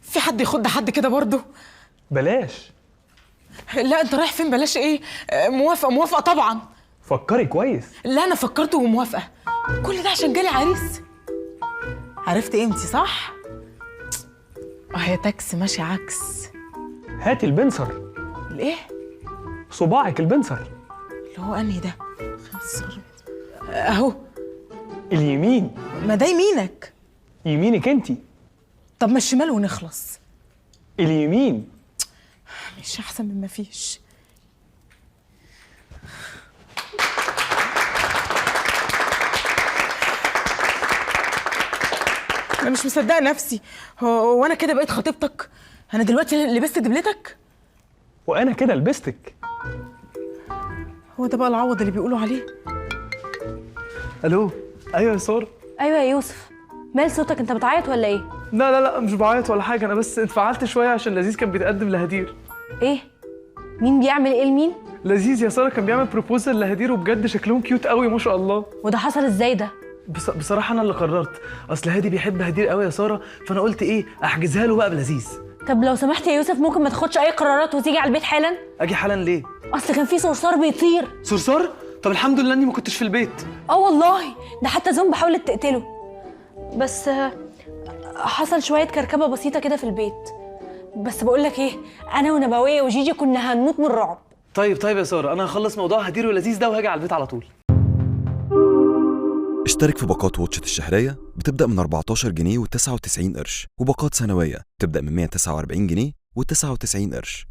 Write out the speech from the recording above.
في حد يخد حد كده برضه؟ بلاش. لا انت رايح فين؟ بلاش ايه؟ موافقه موافقه طبعا. فكري كويس. لا انا فكرت وموافقه. كل ده عشان جالي عريس. عرفت قيمتي صح؟ هي تاكس ماشي عكس. هاتي البنسر. الايه؟ صباعك البنسر. اللي هو انهي ده؟ اهو. اليمين. ما ده يمينك. يمينك انتي. طب ما الشمال ونخلص. اليمين. مش احسن من ما فيش. انا مش مصدقه نفسي. هو انا كده بقيت خطيبتك؟ انا دلوقتي لبست دبلتك؟ وانا كده لبستك. هو ده بقى العوض اللي بيقولوا عليه؟ الو. ايوه يا ساره. ايوه يا يوسف، مال صوتك؟ انت بتعيط ولا ايه؟ لا لا لا، مش بعيط ولا حاجه، انا بس انفعلت شويه عشان لذيذ كان بيتقدم لهدير. ايه؟ مين بيعمل ايه لمين؟ لذيذ يا ساره كان بيعمل بروبوزل لهدير، وبجد شكلهم كيوت قوي ما شاء الله. وده حصل ازاي ده؟ بصراحه انا اللي قررت، اصل هادي بيحب هدير قوي يا ساره، فانا قلت ايه احجزها له بقى بلذيذ. طب لو سمحت يا يوسف، ممكن ما تاخدش اي قرارات وتيجي على البيت حالا؟ اجي حالا ليه؟ اصل كان في صرصار بيطير. صرصار؟ طب الحمد لله اني ما كنتش في البيت. والله ده حتى زومبا حاولت تقتله، بس حصل شويه كركبه بسيطه كده في البيت. بس بقول لك ايه، انا ونبويه وجيجي كنا هنموت من الرعب. طيب يا ساره، انا هخلص موضوع هدير ولذيذ ده وهاجي على البيت على طول. اشترك في باقات واتشت الشهرية بتبدأ من 14 جنيه و99 قرش، وباقات سنوية بتبدأ من 149 جنيه و99 قرش.